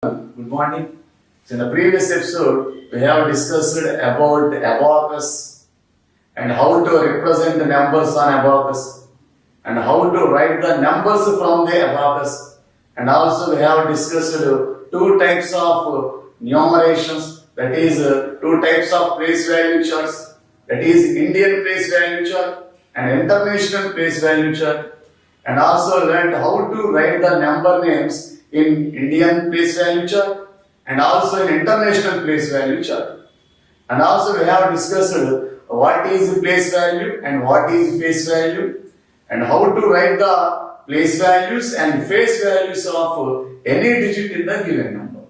Good morning. So in the previous episode, we have discussed about abacus and how to represent the numbers on abacus and how to write the numbers from the abacus. And also we have discussed two types of numerations, that is two types of place value charts, that is Indian place value chart and international place value chart, and also learned how to write the number names in Indian place value chart and also in international place value chart. And also we have discussed what is place value and what is face value and how to write the place values and face values of any digit in the given number.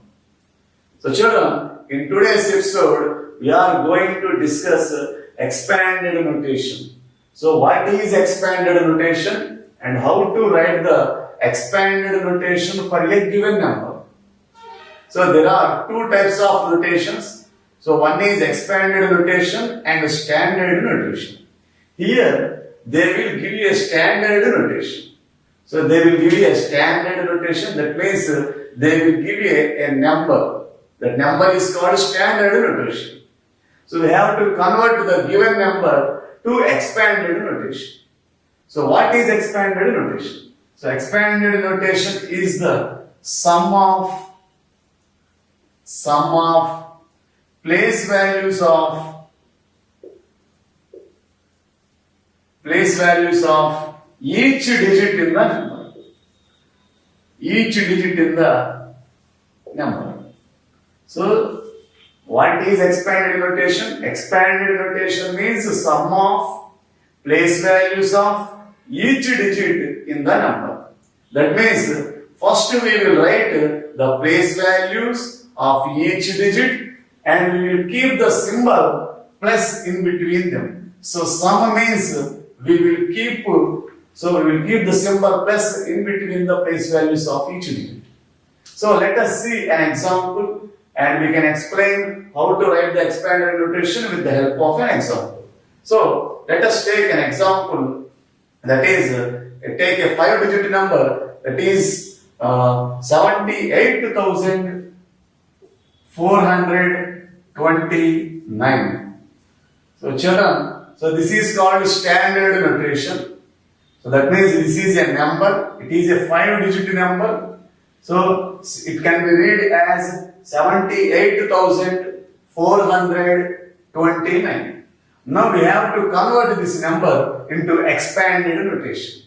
So children, in today's episode we are going to discuss expanded notation. So what is expanded notation and how to write the expanded notation for a given number. So there are two types of notations. So one is expanded notation and standard notation. Here they will give you a standard notation. So they will give you a standard notation, that means they will give you a number. That number is called standard notation. So we have to convert the given number to expanded notation. So what is expanded notation? So expanded notation is the sum of place values of each digit in the number. Each digit in the number. So what is expanded notation? Expanded notation means the sum of place values of each digit in the number. That means first we will write the place values of each digit and we will keep the symbol plus in between them. So sum means we will keep the symbol plus in between the place values of each digit. So let us see an example and we can explain how to write the expanded notation with the help of an example. So let us take an example, that is take a 5-digit number, that is 78,429. So children, so this is called standard notation. So that means this is a number, it is a 5-digit number. So it can be read as 78,429. Now we have to convert this number into expanded notation.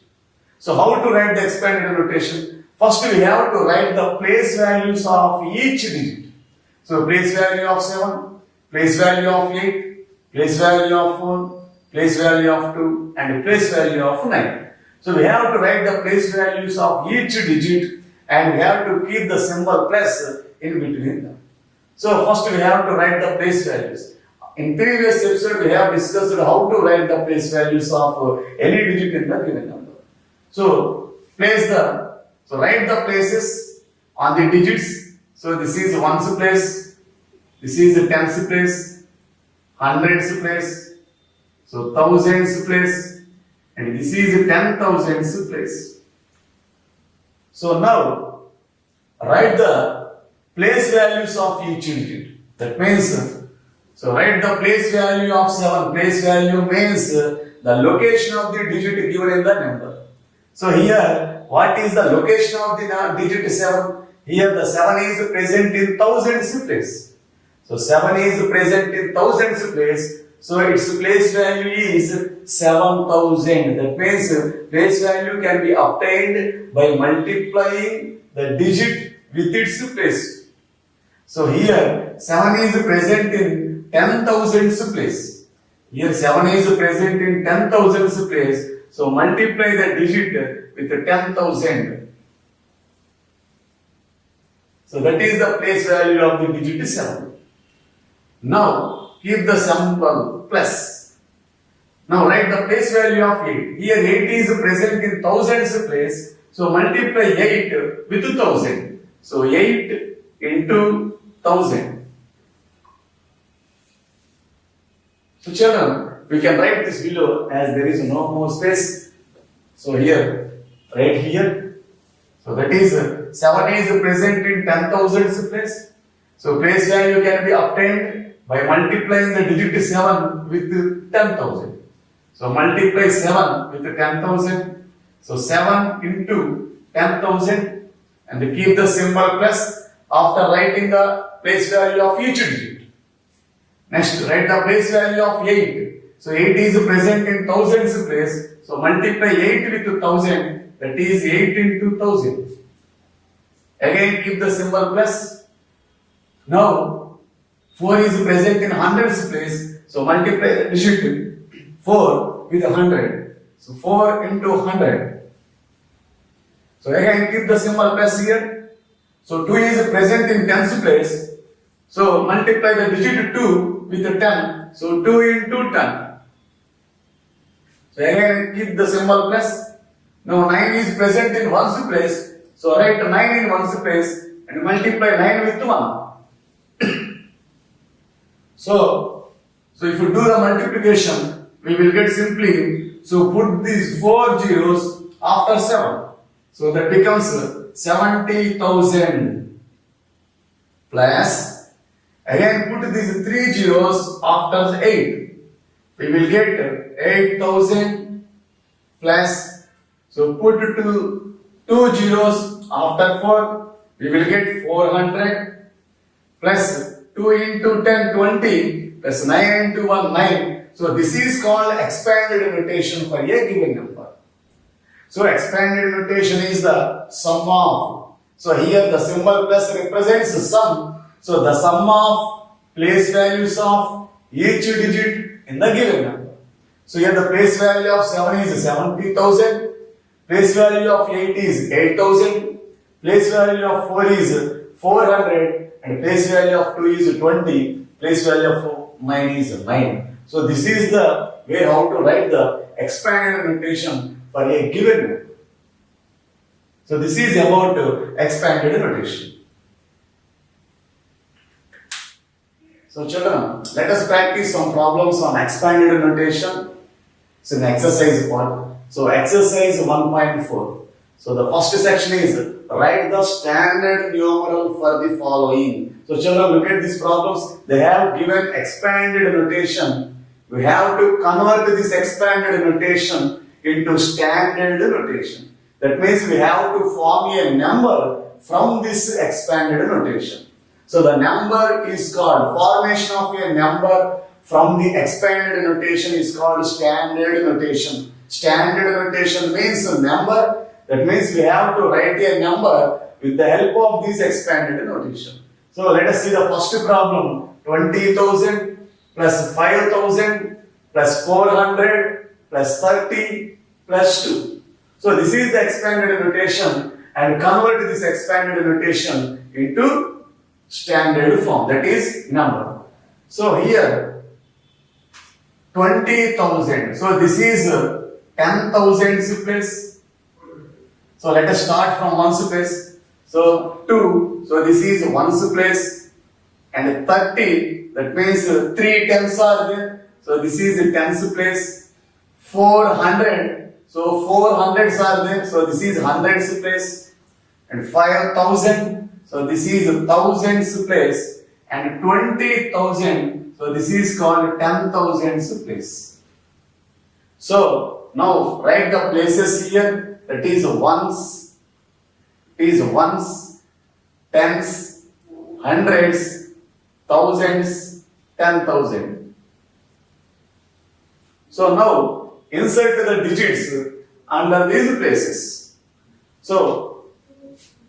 So how to write the expanded notation? First we have to write the place values of each digit. So place value of 7, place value of 8, place value of 4, place value of 2 and place value of 9. So we have to write the place values of each digit and we have to keep the symbol plus in between them. So first we have to write the place values. In previous episode we have discussed how to write the place values of any digit in the given number. So write the places on the digits. So this is ones place, this is the tens place, hundreds place, so thousands place, and this is the 10,000s place. So now write the place values of each digit. That means so write the place value of 7. Place value means the location of the digit given in the number. So here, what is the location of the digit 7? Here the 7 is present in thousands place. So 7 is present in thousands place. So its place value is 7,000. That means place value can be obtained by multiplying the digit with its place. So here 7 is present in 10,000s place. Here 7 is present in 10,000s place. So multiply the digit with 10,000. So that is the place value of the digit 7. Now keep the symbol plus. Now write the place value of 8. Here 8 is present in thousands place. So multiply 8 with 1000. So 8 into 1000. So children, we can write this below as there is no more space. So here, right here. So that is 7 is present in 10,000's place. So place value can be obtained by multiplying the digit 7 with 10,000. So multiply 7 with 10,000. So 7 into 10,000 and keep the symbol plus after writing the place value of each digit. Next, write the place value of 8. So 8 is present in thousands place. So multiply 8 with 1000, that is 8 into 1000. Again keep the symbol plus. Now 4 is present in hundreds place. So multiply the digit 4 with 100. So 4 into 100. So again keep the symbol plus here. So 2 is present in tens place. So multiply the digit 2 with 10. So 2 into 10. So again keep the symbol plus. Now 9 is present in ones place. So write 9 in ones place and multiply 9 with 1. So if you do the multiplication, we will get simply, so put these 4 zeros after 7. So that becomes 70,000 plus, again put these 3 zeros after 8. We will get 8,000 plus, so put 2 zeros after 4. We will get 400 plus 2 into 10, 20 plus 9 into 1, 9. So this is called expanded notation for a given number. So expanded notation is the sum of. So here the symbol plus represents the sum. So the sum of place values of each digit in the given number. So here the place value of 7 is 70,000. Place value of 8 is 8,000. Place value of 4 is 400. And place value of 2 is 20. Place value of 9 is 9. So this is the way how to write the expanded notation for a given number. So this is about expanded notation. So children, let us practice some problems on expanded notation. It's an exercise part. So exercise 1.4. So the first section is write the standard numeral for the following. So children, look at these problems. They have given expanded notation. We have to convert this expanded notation into standard notation. That means we have to form a number from this expanded notation. So the number is called, formation of a number from the expanded notation is called standard notation. Standard notation means a number. That means we have to write a number with the help of this expanded notation. So let us see the first problem. 20,000 plus 5,000 plus 400 plus 30 plus 2. So this is the expanded notation and convert this expanded notation into standard form, that is number. So here 20,000. So this is 10,000's place. So let us start from ones place. So 2. So this is ones place and 30. That means 3 tens are there. So this is tens place. 400. So 400s are there. So this is hundreds place. And 5,000. So this is thousands place. And 20,000. So this is called 10,000s place. So now write the places here. That is ones, tens, hundreds, thousands, 10,000. So now insert the digits under these places. So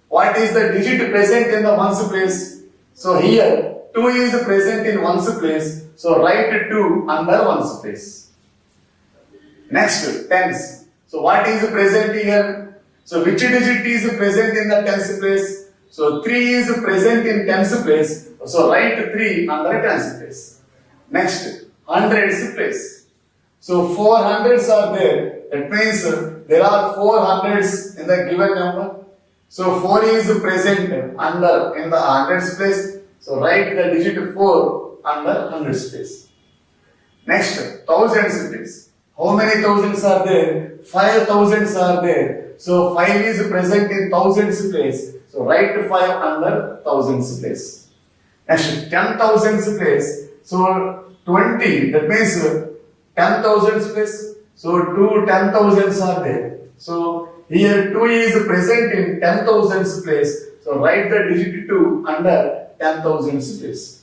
what is the digit present in the ones place? So here 2 is present in ones place. So write 2 under ones place. Next, tens. So what is present here? So which digit is present in the tens place? So 3 is present in tens place. So write 3 under tens place. Next, hundreds place. So 400s are there. That means there are 400s in the given number. So 4 is present under in the hundreds place. So write the digit 4 under hundreds place. Next, thousands place. How many thousands are there? 5,000s are there. So 5 is present in thousands place. So write 5 under thousands place. Next 10,000s place. So 20, that means 10,000s place. So two 10,000s are there. So here 2 is present in 10,000s place. So write the digit 2 under 10,000s place.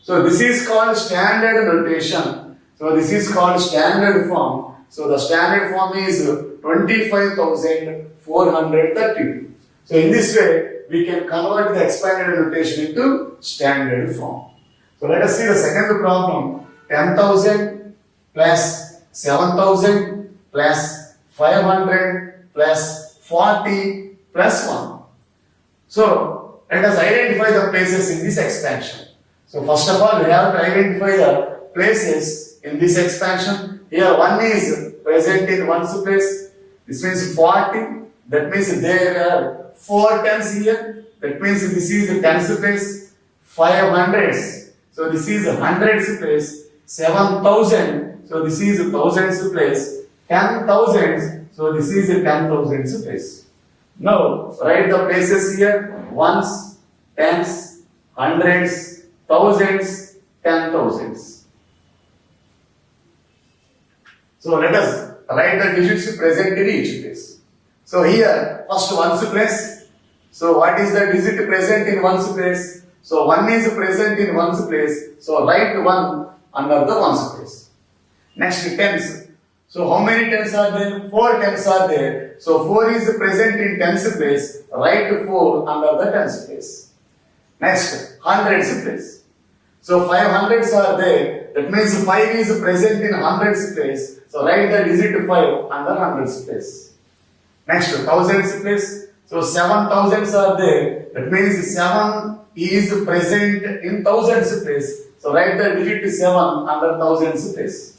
So this is called standard notation. So this is called standard form. So the standard form is 25,432. So in this way, we can convert the expanded notation into standard form. So let us see the second problem. 10,000 plus 7,000 plus 500 plus 40 plus 1. So let us identify the places in this expansion. So first of all, we have to identify the places in this expansion. Here 1 is present in 1's place. This means 40. That means there are 4 tens here. That means this is the tens place. 500s. So this is a hundreds place. 7,000. So this is a thousands place. 10,000s. So this is a 10,000s place. Now write the places here. Ones, tens, hundreds, thousands, 10,000s. So let us write the digits present in each place. So here first 1's place. So what is the digit present in 1's place? So 1 is present in 1's place. So write 1 under the 1's place. Next tens. So how many tens are there? 4 tens are there. So 4 is present in 10's place. Write 4 under the 10's place. Next hundreds place. So 500s are there. That means 5 is present in hundreds place. So write the digit 5 under hundreds place. Next thousands place. So 7,000s are there. That means 7 is present in thousands place. So write the digit 7 under thousands place.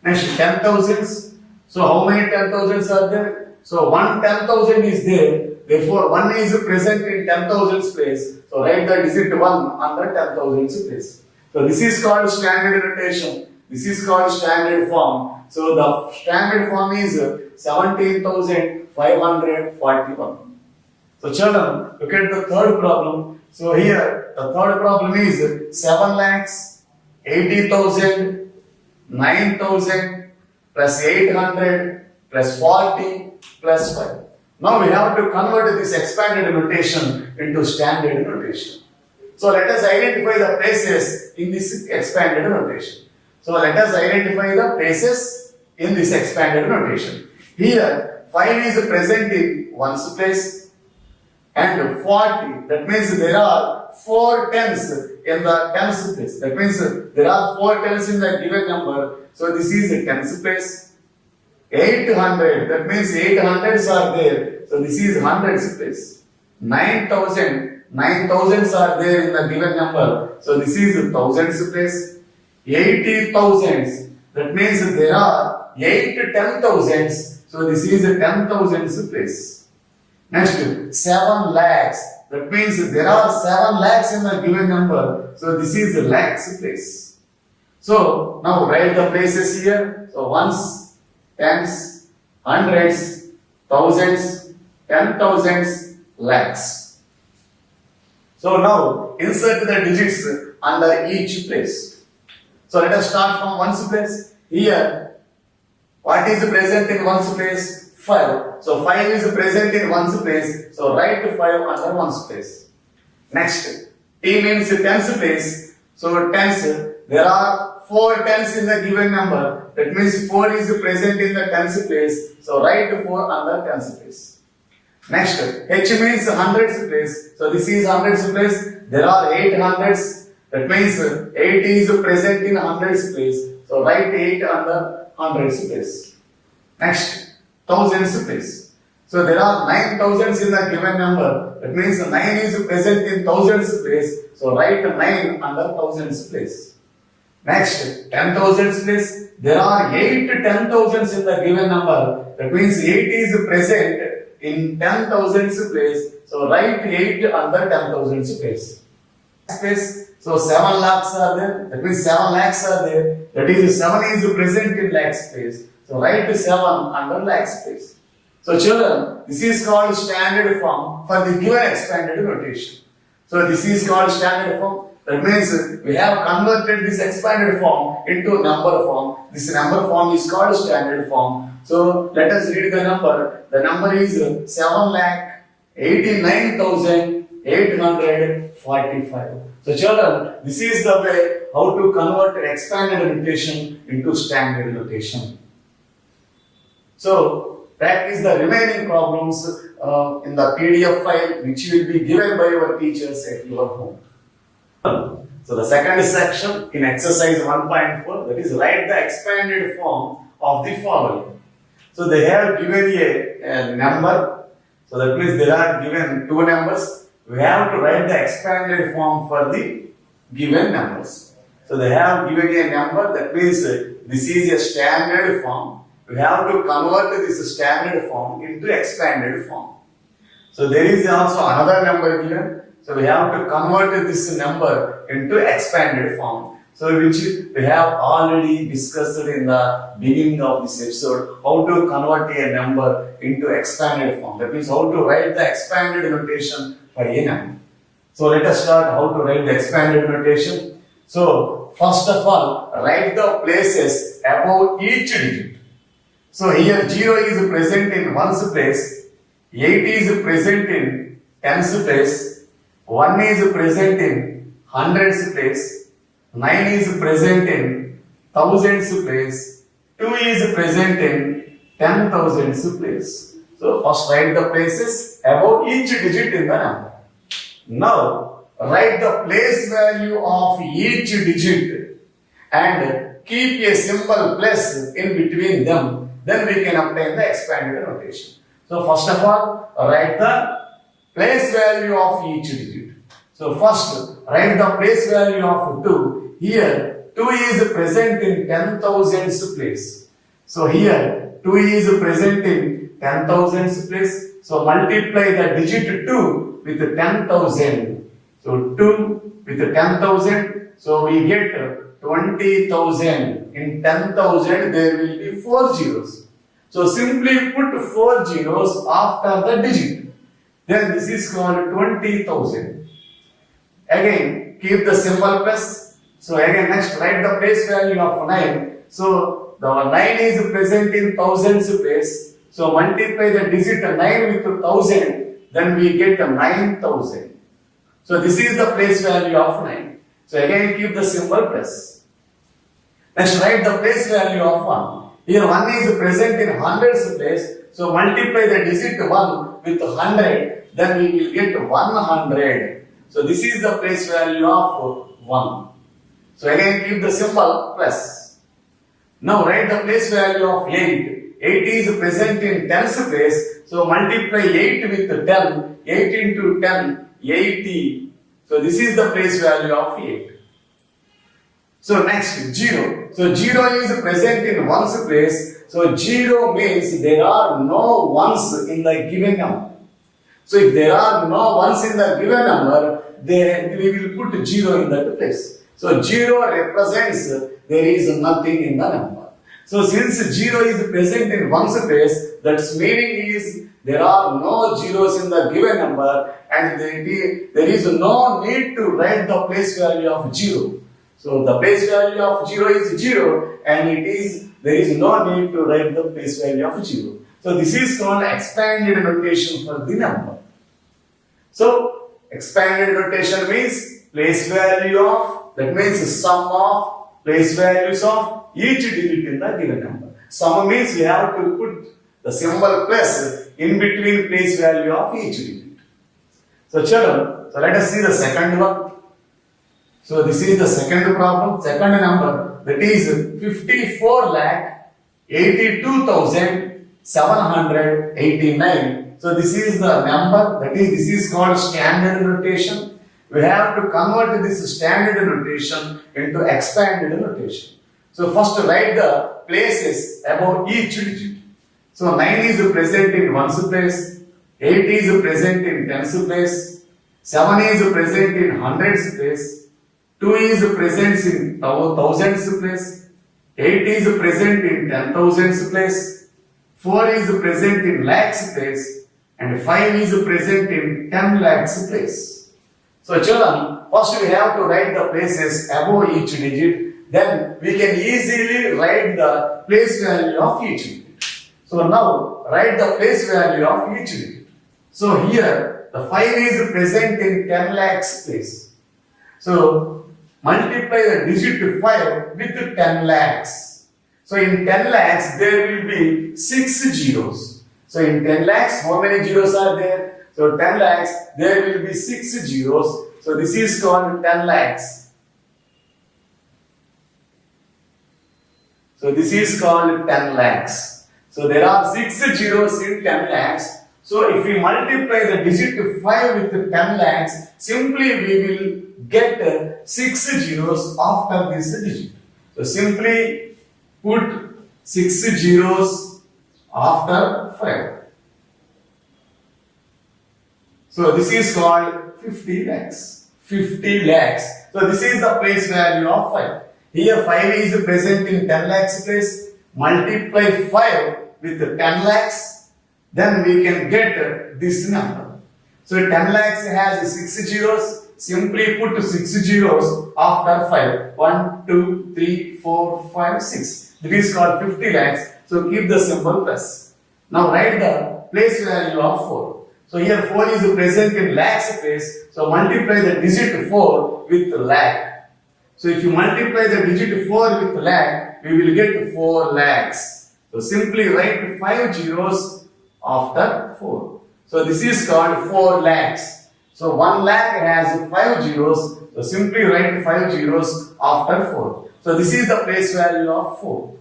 Next 10,000s. So how many 10,000s are there? So 1 10,000 is there. Therefore 1 is present in 10,000s place. So write the digit 1 under 10,000s place. So this is called standard notation. This is called standard form. So the standard form is 17,541. So children, look at the third problem. So here the third problem is 7,80,000, 9,000 plus 800 plus 40 plus 5. Now we have to convert this expanded notation into standard notation. So let us identify the places in this expanded notation. So let us identify the places in this expanded notation. Here 5 is present in 1's place and 40. That means there are 4 tens in the tens place. That means there are 4 tens in the given number. So this is a tens place. 800. That means 800s are there. So this is hundreds place. 9,000. 9,000s are there in the given number. So this is thousands place. 80,000s. That means there are 8 10,000s. So this is a 10,000s place. Next 7 lakhs. That means there are 7 lakhs in the given number. So this is a lakhs place. So now write the places here. So ones, tens, hundreds, thousands, 10,000s, lakhs. So now insert the digits under each place. So let us start from 1's place. Here, what is present in 1's place? 5. So 5 is present in 1's place. So write 5 under 1's place. Next, T means tens place. So tens, there are 4 tens in the given number. That means 4 is present in the tens place. So write 4 under tens place. Next, H means hundreds place. So this is hundreds place. There are 8 hundreds. That means 8 is present in hundreds place. So write 8 under hundreds place. Next, thousands place. So there are 9,000s in the given number. That means 9 is present in thousands place. So write 9 under thousands place. Next, 10,000s place. There are 8 10,000s in the given number. That means 8 is present in 10,000s place. So write 8 under 10,000s place. Space. So 7 lakhs are there. That means 7 lakhs are there. That is 7 is present in lakhs place. So write 7 under lakhs place. So children, this is called standard form for the given expanded notation. So this is called standard form. That means we have converted this expanded form into number form. This number form is called standard form. So let us read the number. The number is 7,89,845. So children, this is the way how to convert expanded notation into standard notation. So practice the remaining problems in the PDF file which will be given by your teachers at your home. So the second section in exercise 1.4, that is write the expanded form of the following. So they have given a number. So that means they are given two numbers. We have to write the expanded form for the given numbers. So they have given a number, that means this is a standard form. We have to convert this standard form into expanded form. So there is also another number given. So we have to convert this number into expanded form. So which we have already discussed in the beginning of this episode, how to convert a number into expanded form. That means how to write the expanded notation for a number. So let us start how to write the expanded notation. So first of all, write the places above each digit. So here 0 is present in ones place, 8 is present in tens place, 1 is present in hundreds place, 9 is present in thousands place, 2 is present in 10,000s place. So first write the places above each digit in the number. Now write the place value of each digit and keep a symbol plus in between them. Then we can obtain the expanded notation. So first of all, write the place value of each digit. So first, write the place value of 2. Here, 2 is present in 10,000s place. So here, 2 is present in 10,000s place. So multiply the digit 2 with 10,000. So 2 with 10,000. So we get 20,000. In 10,000, there will be 4 zeros. So simply put 4 zeros after the digit. Then this is called 20,000. Again, keep the symbol plus. So again, next write the place value of 9. So the 9 is present in thousands place. So multiply the digit 9 with 1000. Then we get 9,000. So this is the place value of 9. So again, keep the symbol plus. Next, write the place value of 1. Here 1 is present in hundreds place. So multiply the digit 1 with 100. Then we will get 100. So this is the place value of 1. So again keep the symbol plus. Now write the place value of 8. 8 is present in tens place. So multiply 8 with 10. 8 into 10, 80. So this is the place value of 8. So next 0. So 0 is present in ones place. So 0 means there are no ones in the given number. So if there are no ones in the given number, then we will put 0 in that place. So 0 represents there is nothing in the number. So since 0 is present in ones place, that's meaning is there are no zeros in the given number, and there is no need to write the place value of 0. So the place value of 0 is 0, and there is no need to write the place value of 0. So this is called expanded notation for the number. So expanded notation means place value of, that means sum of place values of each digit in the given number. Sum means we have to put the symbol plus in between place value of each digit. So children, so let us see the second one. So this is the second problem, second number, that is 54,82,789. So this is the number, that is, this is called standard notation. We have to convert this standard notation into expanded notation. So first write the places above each digit. So 9 is present in ones place, 8 is present in tens place, 7 is present in hundreds place, 2 is present in thousands place, 8 is present in 10,000s place, 4 is present in lakhs place and 5 is present in 10 lakhs place. So children, first we have to write the places above each digit, then we can easily write the place value of each digit. So now write the place value of each digit. So here the 5 is present in 10 lakhs place. So multiply the digit 5 with 10 lakhs. So in 10 lakhs there will be 6 zeros. So in 10 lakhs how many zeros are there? So 10 lakhs there will be 6 zeros. So this is called 10 lakhs. So this is called 10 lakhs. So there are 6 zeros in 10 lakhs. So if we multiply the digit 5 with 10 lakhs, simply we will get 6 zeros after this digit. So simply put 6 zeros after 5. So this is called 50 lakhs. 50 lakhs. So this is the place value of 5. Here 5 is present in 10 lakhs place. Multiply 5 with 10 lakhs. Then we can get this number. So 10 lakhs has 6 zeros. Simply put 6 zeros after 5. 1, 2, 3, 4, 5, 6. This is called 50 lakhs. So keep the symbol plus. Now write the place value of 4. So here 4 is present in lakhs place. So multiply the digit 4 with lakh. So if you multiply the digit 4 with lakh, we will get 4 lakhs. So simply write 5 zeros after 4. So this is called 4 lakhs. So 1 lakh has 5 zeros. So simply write 5 zeros after 4. So this is the place value of 4.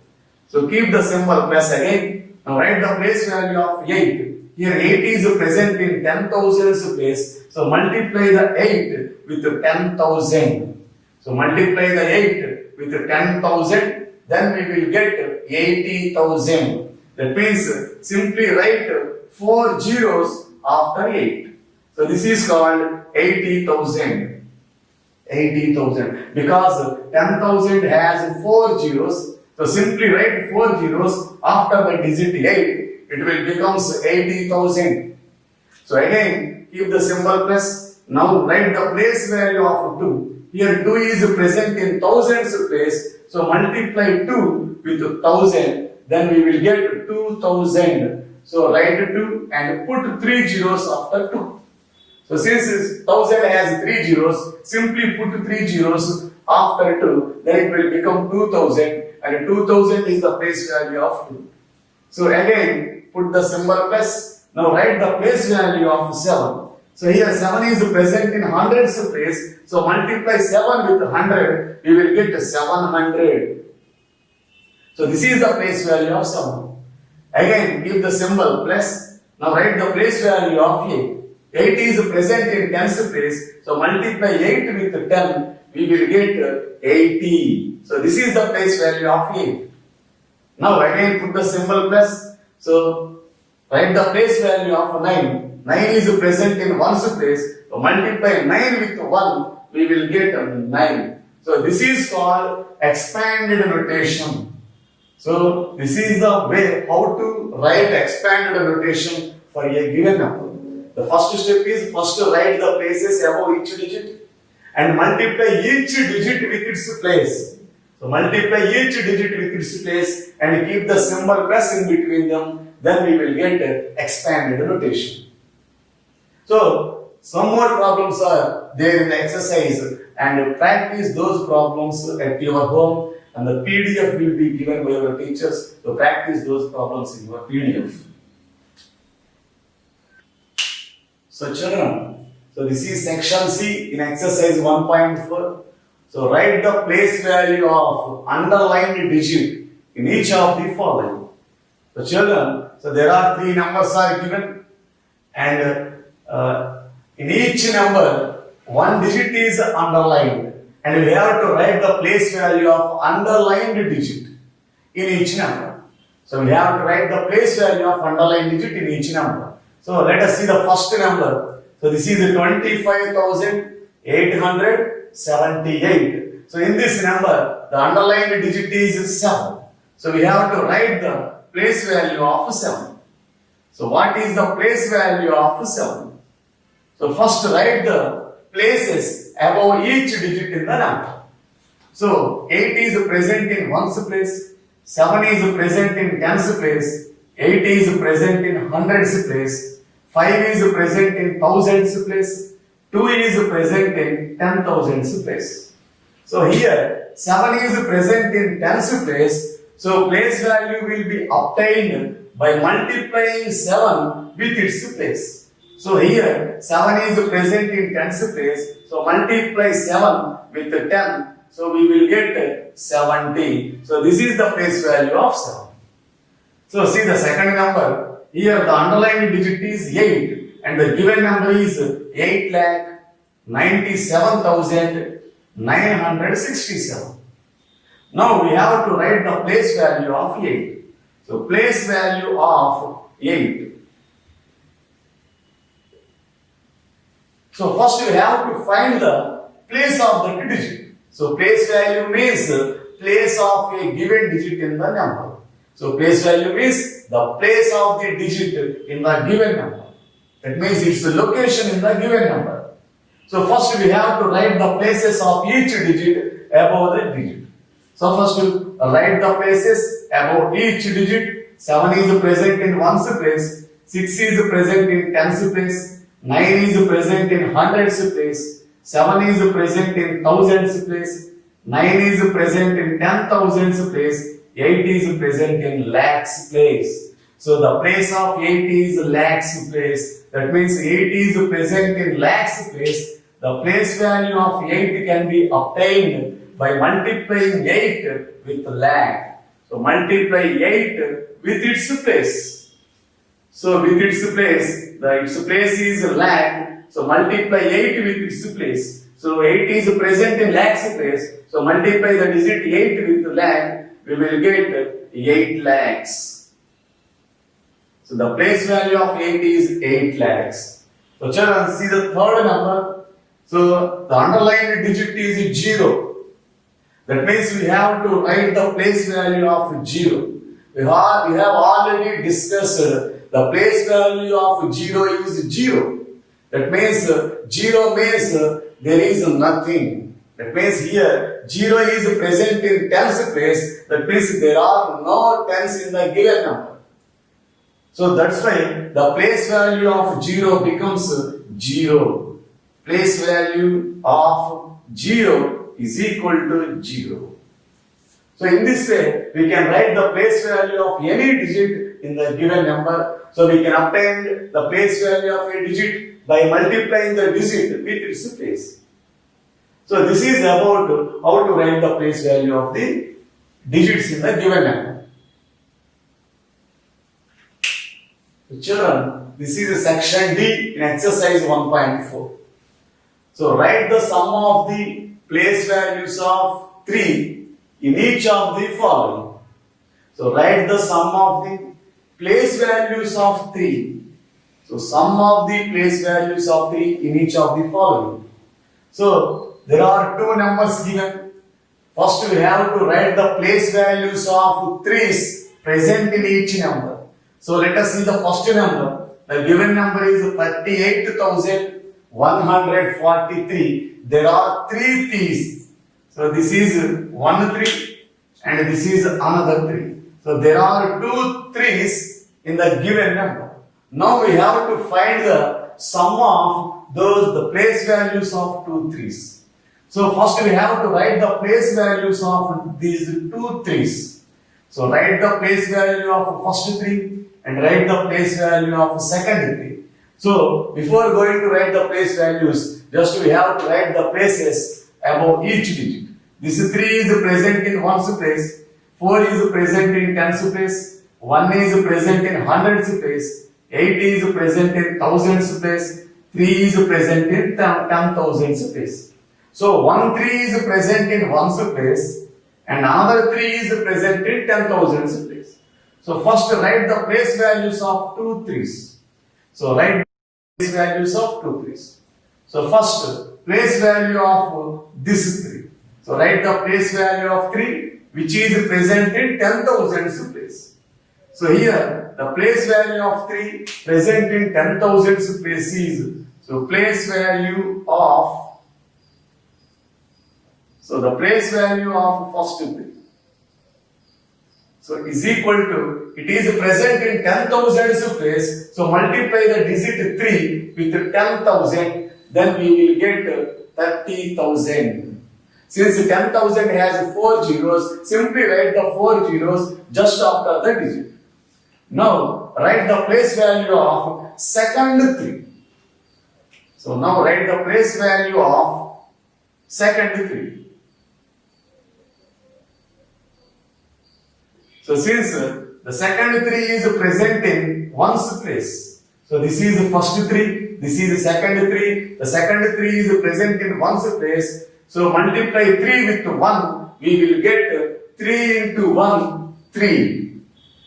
So keep the symbol plus again. Now write the place value of 8. Here 8 is present in 10,000s place. So multiply the 8 with 10,000. So multiply the 8 with 10,000. Then we will get 80,000. That means simply write 4 zeros after 8. So this is called 80,000. 80,000. Because 10,000 has 4 zeros. So simply write 4 zeros after the digit 8. It will becomes 80,000. So again, keep the symbol plus. Now write the place value of 2. Here 2 is present in thousands place. So multiply 2 with 1000. Then we will get 2000. So write 2 and put 3 zeros after 2. So since 1000 has 3 zeros, simply put 3 zeros after 2. Then it will become 2000. And 2000 is the place value of 2. So again, put the symbol plus. Now write the place value of 7. So here 7 is present in hundreds place. So multiply 7 with 100. We will get 700. So this is the place value of 7. Again, give the symbol plus. Now write the place value of 8. 8 is present in tens place. So multiply 8 with 10. We will get 80. So this is the place value of 8. Now again put the symbol plus. So write the place value of 9. 9 is present in ones place. So multiply 9 with 1. We will get 9. So this is called expanded notation. So this is the way how to write expanded notation for a given number. The first step is first write the places above each digit and multiply each digit with its place. So multiply each digit with its place and keep the symbol plus in between them. Then we will get expanded notation. So some more problems are there in the exercise and practice those problems at your home. And the PDF will be given by your teachers to practice those problems in your PDF. So children, so this is section C in exercise 1.4. So write the place value of underlined digit in each of the following. So children, so there are 3 numbers are given and in each number 1 digit is underlined. And we have to write the place value of underlined digit in each number. So we have to write the place value of underlined digit in each number. So let us see the first number. So this is 25,878. So in this number, the underlined digit is 7. So we have to write the place value of 7. So what is the place value of 7? So first write the places above each digit in the number. So 8 is present in ones place, 7 is present in tens place, 8 is present in hundreds place, 5 is present in thousands place, 2 is present in 10,000s place. So here 7 is present in tens place, so place value will be obtained by multiplying 7 with its place. So here 7 is present in tens place, so multiply 7 with 10, so we will get 70. So this is the place value of 7. So see the second number, here the underlying digit is 8 and the given number is 8,97,967. Now we have to write the place value of 8. So place value of 8. So first we have to find the place of the digit. So place value means place of a given digit in the number. So place value means the place of the digit in the given number. That means its location in the given number. So first we have to write the places of each digit above the digit. So first write the places above each digit. 7 is present in ones place, 6 is present in tens place, 9 is present in hundreds place, 7 is present in thousands place, 9 is present in 10,000s place, 8 is present in lakhs place. So the place of 8 is lakhs place. That means 8 is present in lakhs place. The place value of 8 can be obtained by multiplying 8 with lakh. So multiply 8 with its place. So with its place, its place is lakh. So multiply 8 with its place. So 8 is present in lakhs place. So multiply the digit 8 with lakh. We will get 8 lakhs. So the place value of 8 is 8 lakhs. So children, see the third number. So the underlying digit is 0. That means we have to write the place value of 0. We have already discussed the place value of 0 is 0. That means 0 means there is nothing. That means here 0 is present in tens place. That means there are no tens in the given number. So that's why the place value of 0 becomes 0. Place value of 0 is equal to 0. So in this way, we can write the place value of any digit in the given number. So we can obtain the place value of a digit by multiplying the digit with its place. So this is about how to write the place value of the digits in the given number. So children, this is section D in exercise 1.4. So write the sum of the place values of 3 in each of the following. So write the sum of the place values of 3. So sum of the place values of 3 in each of the following. So there are two numbers given. First we have to write the place values of 3's present in each number. So let us see the first number. The given number is 38,143. There are 3 3's. So this is 1 3 and this is another 3. So there are 2 3's in the given number. Now we have to find the sum of the place values of 2 3's. So first we have to write the place values of these 2 3's. So write the place value of first 3 and write the place value of second 3. So before going to write the place values, just we have to write the places above each digit. This 3 is present in ones place, 4 is present in tens place, 1 is present in hundreds place, 8 is present in thousands place, 3 is present in 10,000s place. So 1 3 is present in ones place and another 3 is present in 10,000s place. So first write the place values of 2 3's. So write the place values of 2 3's. So first place value of this 3. So write the place value of 3 which is present in 10,000s place. So here the place value of 3 present in 10,000s place is, so place value of, so the place value of first 3. So is equal to, it is present in 10,000s place, so multiply the digit 3 with 10,000, then we will get 30,000. Since 10,000 has 4 zeros, simply write the 4 zeros just after the digit. Now write the place value of second 3. So now write the place value of second 3. So since the second 3 is present in ones place, so this is the first 3, this is the second 3, the second 3 is present in ones place, so multiply 3 with 1, we will get 3 into 1, 3.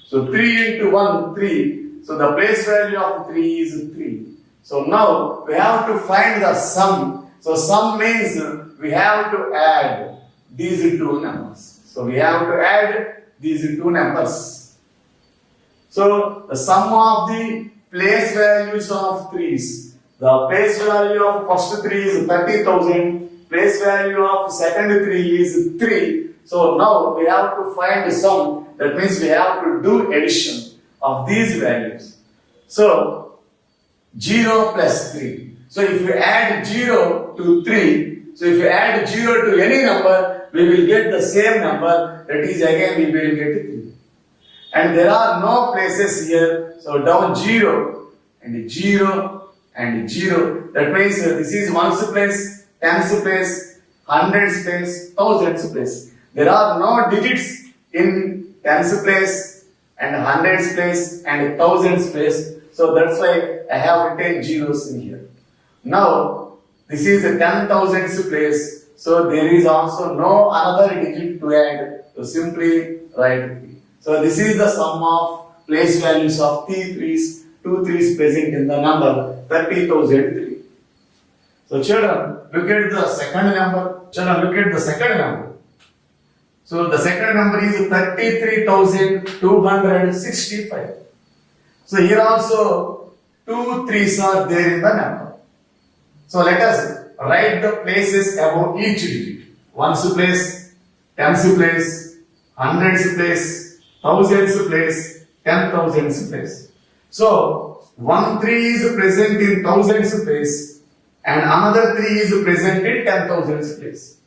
So 3 into 1, 3, so the place value of 3 is 3. So now we have to find the sum, so sum means we have to add these two numbers. So we have to add these two numbers. So the sum of the place values of 3's, the place value of first 3 is 30,000, place value of second 3 is 3. So now we have to find the sum, that means we have to do addition of these values. So 0 plus 3. So if you add 0 to 3, so if you add 0 to any number, we will get the same number, that is again we will get 3. And there are no places here, so down 0 and 0 and 0. That means this is ones place, tens place, hundreds place, thousands place. There are no digits in tens place and hundreds place and thousands place. So that's why I have written zeros in here. Now this is a 10,000s place. So there is also no another digit to add. So simply write 3. So this is the sum of place values of 3's, 2 3's present in the number 30,003. So children, look at the second number. Children, look at the second number. So the second number is 33,265. So here also 2 3's are there in the number. So let us write the places above each digit. Ones place, tens place, hundreds place, thousands place, 10,000s place. So 1 3 is present in thousands place and another 3 is present in 10,000s place.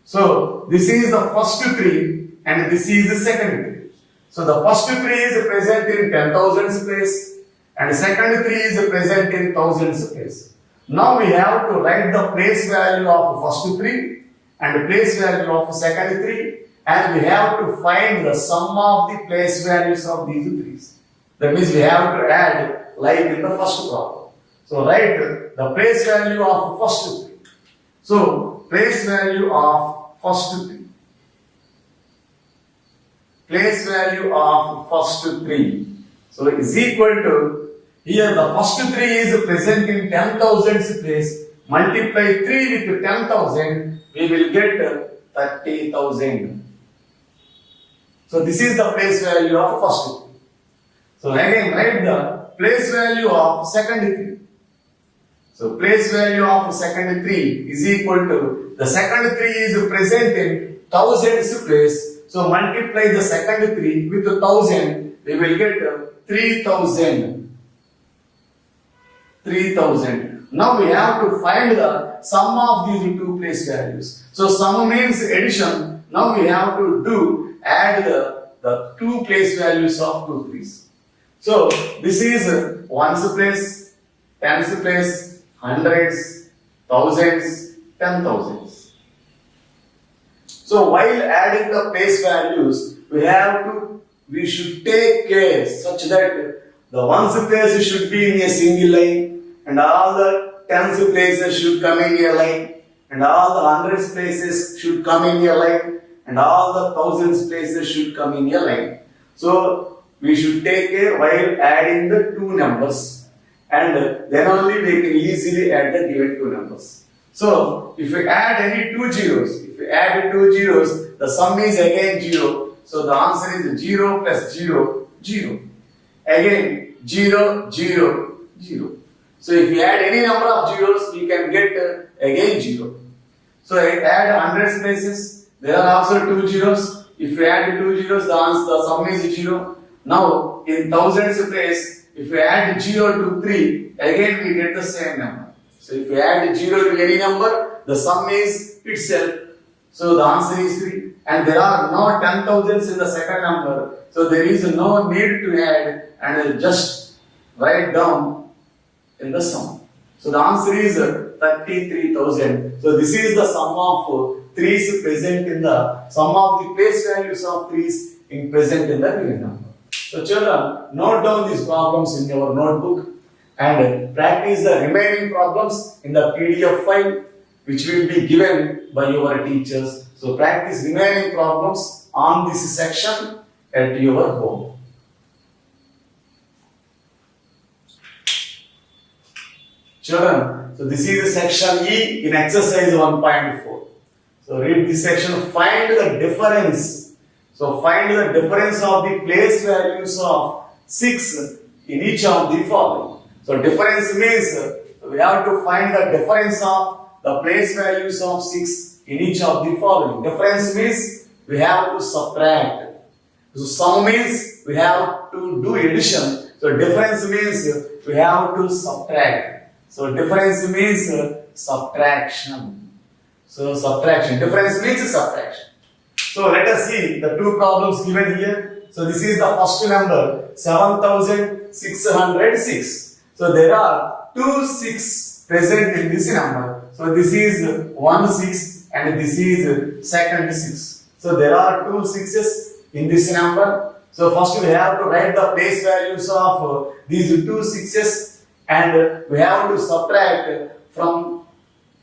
So this is the first 3 and this is the second 3. So the first 3 is present in 10,000s place and second 3 is present in thousands place. Now we have to write the place value of first 3 and place value of second 3, and we have to find the sum of the place values of these 3's. That means we have to add like in the first problem. So write the place value of first 3. So place value of first 3. Place value of first 3. So is equal to, here the first 3 is present in 10,000s place. Multiply 3 with 10,000, we will get 30,000. So this is the place value of first 3. So again write the place value of second 3. So place value of second 3 is equal to, the second 3 is present in thousands place. So multiply the second 3 with 1,000, we will get 3,000. 3,000. Now we have to find the sum of these two place values. So sum means addition. Now we have to add the two place values of 2 3's. So this is ones place, tens place, hundreds, thousands, 10,000s. So while adding the place values, we should take care such that the ones place should be in a single line, and all the tens places should come in a line, and all the hundreds places should come in a line, and all the thousands places should come in a line. So we should take care while adding the two numbers, and then only we can easily add the given two numbers. So if we add any two zeros, the sum is again 0. So the answer is 0 plus 0, 0. Again 0, 0, 0. So if you add any number of zeros, you can get again 0. So add 100 places, there are also 2 zeros. If you add 2 zeros, the sum is 0. Now in thousands place, if you add 0 to 3, again we get the same number. So if you add 0 to any number, the sum is itself. So the answer is 3. And there are no 10,000s in the second number. So there is no need to add and just write down in the sum. So the answer is 33,000. So this is the sum of 3's present in the sum of the place values of 3's in present in the real number. So children, note down these problems in your notebook and practice the remaining problems in the PDF file which will be given by your teachers. So practice remaining problems on this section at your home. Children, so this is section E in exercise 1.4. So read this section, find the difference. So find the difference of the place values of 6 in each of the following. So difference means we have to find the difference of the place values of 6 in each of the following. Difference means we have to subtract. So sum means we have to do addition. So difference means we have to subtract. So difference means subtraction. So subtraction. Difference means subtraction. So let us see the two problems given here. So this is the first number 7606. So there are two 6 present in this number. So this is 1 6 and this is second 6. So there are two 6's in this number. So first we have to write the place values of these two 6's and we have to subtract from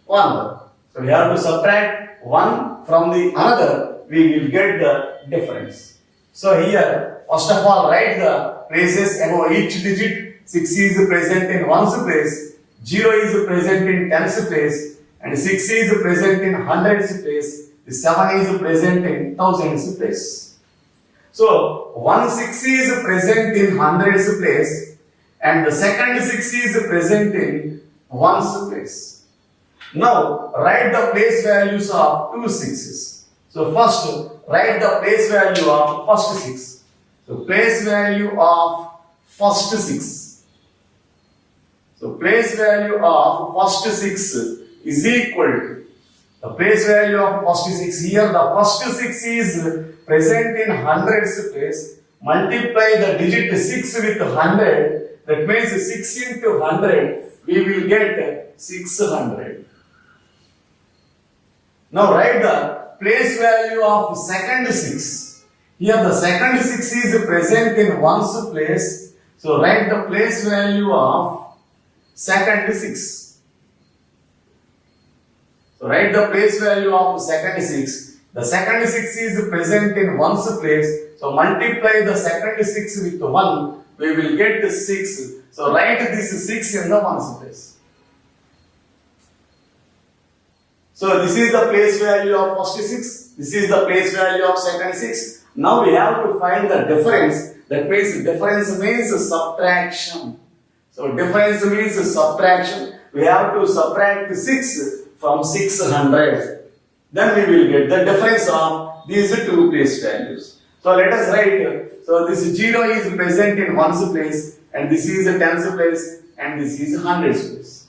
one. So we have to subtract one from the another. We will get the difference. So here, first of all, write the places above each digit. 6 is present in 1's place, 0 is present in 10's place, and 6 is present in 100's place, 7 is present in 1000's place. So 1 6 is present in 100's place, and the second 6 is present in 1's place. Now write the place values of two 6's. So first write the place value of first 6. So place value of first 6. So place value of first 6 is equal to the place value of first 6. Here the first 6 is present in 100's place. Multiply the digit 6 with 100. That means 6 into 100. We will get 600. Now write the place value of second 6. Here the second 6 is present in 1's place. So write the place value of second 6. So write the place value of second 6. The second 6 is present in 1's place. So multiply the second 6 with 1. We will get the 6. So write this 6 in the 1's place. So this is the place value of first 6. This is the place value of second 6. Now we have to find the difference. That means difference means subtraction. So difference means subtraction. We have to subtract 6 from 600. Then we will get the difference of these two place values. So let us write. So this 0 is present in 1's place, and this is 10's place, and this is 100's place.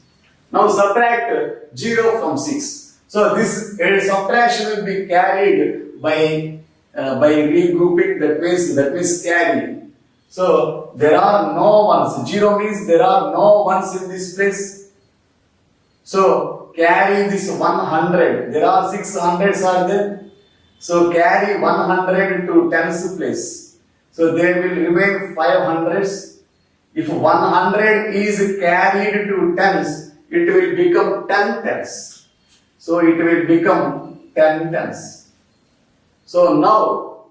Now subtract 0 from 6. So this subtraction will be carried by regrouping. That means carrying. So there are no ones. 0 means there are no ones in this place. So carry this 100. There are 600s are there. So carry 100 to 10's place. So there will remain 500s. If 100 is carried to 10's, it will become 10 tens. So it will become 10 tens. So now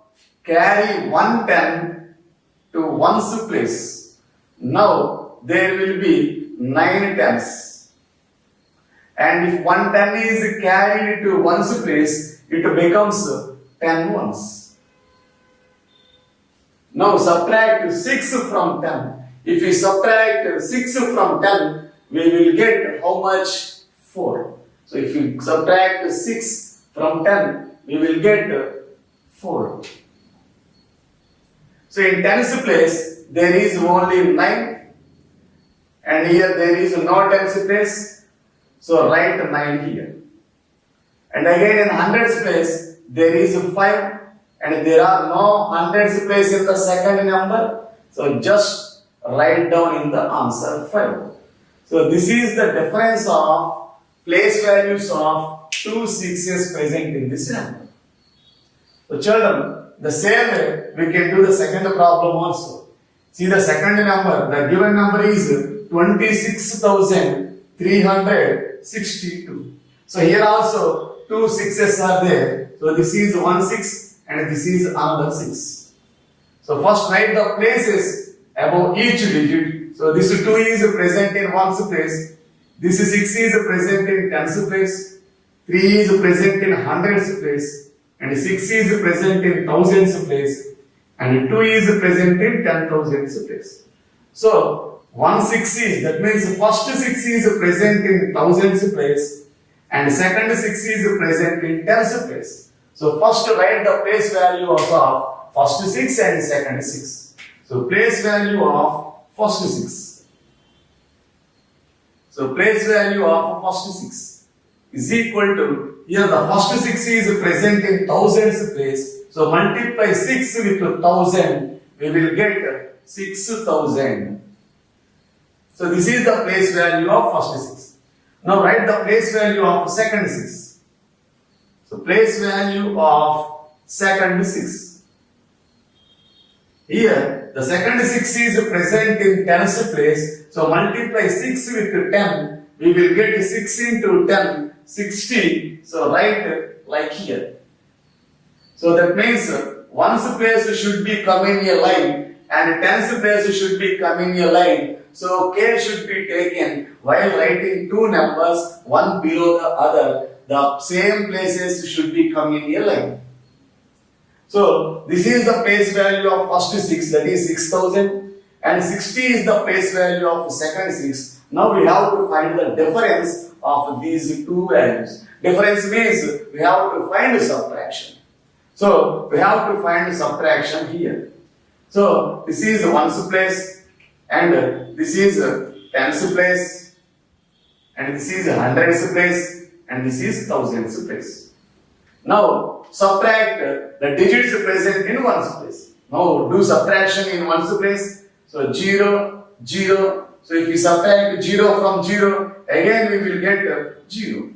carry 110 to 1's place. Now there will be 9 tens. And if 110 is carried to 1's place, it becomes 10 ones. Now subtract 6 from 10. If we subtract 6 from 10, we will get how much? 4. So if we subtract 6 from 10, we will get 4. So in tens place, there is only 9. And here there is no tens place. So write 9 here. And again in hundreds place, there is 5. And there are no hundreds place in the second number. So just write down in the answer 5. So this is the difference of place values of two sixes present in this number. So children, the same way we can do the second problem also. See the second number, the given number is 26,362. So here also two sixes are there. So this is 1 6 and this is another 6. So first write the places above each digit. So this 2 is present in 1's place. This 6 is present in 10's place. 3 is present in 100's place. And 6 is present in 1000's place. And 2 is present in 10,000's place. So 1 6 is, that means first 6 is present in 1000's place. And second 6 is present in 10's place. So first write the place value of first 6 and second 6. So place value of first 6. So place value of first 6 is equal to, here the first 6 is present in 1000's place. So multiply 6 with 1000, we will get 6000. So this is the place value of first 6. Now write the place value of second 6. So place value of second 6. Here the second 6 is present in 10's place. So multiply 6 with 10. We will get 6 into 10, 60. So write like here. So that means 1's place should be coming in a line and 10's place should be coming in a line. So care should be taken while writing two numbers, one below the other. The same places should be coming in a line. So this is the place value of first 6, that is 6000, and 60 is the place value of second 6. Now we have to find the difference of these two values. Difference means we have to find subtraction. So we have to find subtraction here. So this is 1's place and this is 10's place and this is 100's place and this is 1000's place. Now subtract the digits present in 1's place. Now do subtraction in 1's place. So 0, 0. So if we subtract 0 from 0, again we will get 0.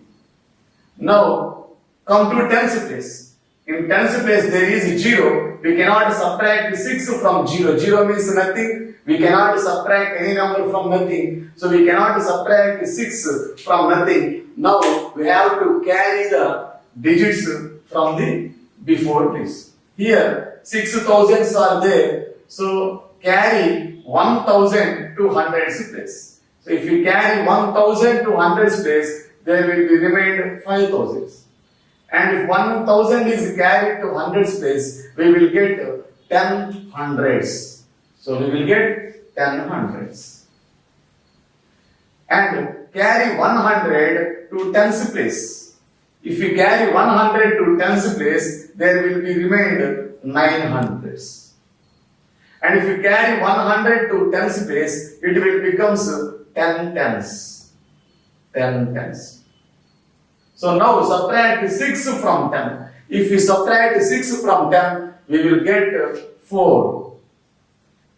Now come to 10's place. In 10's place there is 0. We cannot subtract 6 from 0. 0 means nothing. We cannot subtract any number from nothing. So we cannot subtract 6 from nothing. Now we have to carry the digits from the before place. Here 6,000s are there. So carry 1,000 to 100's place. So if we carry 1,000 to 100's place, there will be remained 5,000s. And if 1,000 is carried to 100's place, we will get 10 hundreds. So we will get 10 hundreds. And carry 100 to 10's place. If we carry 100 to 10's place, there will be remained 9 hundreds. And if we carry 100 to 10's place, it will become 10 tens. 10 tens. So now subtract 6 from 10. If we subtract 6 from 10, we will get 4.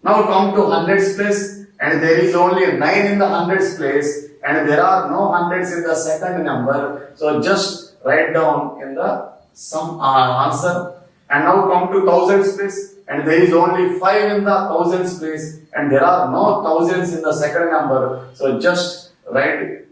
Now come to hundreds place, and there is only 9 in the hundreds place, and there are no hundreds in the second number. So just write down in the sum answer. And now come to thousands place, and there is only 5 in the thousands place, and there are no thousands in the second number. So just write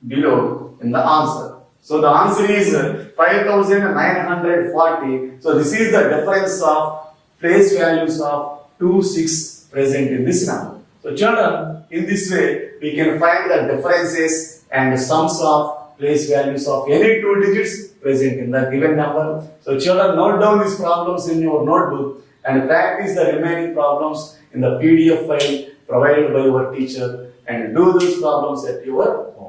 below in the answer. So the answer is 5,940. So this is the difference of place values of 2, 6 present in this number. So children, in this way we can find the differences and the sums of place values of any two digits present in the given number. So children, note down these problems in your notebook and practice the remaining problems in the PDF file provided by your teacher and do these problems at your home.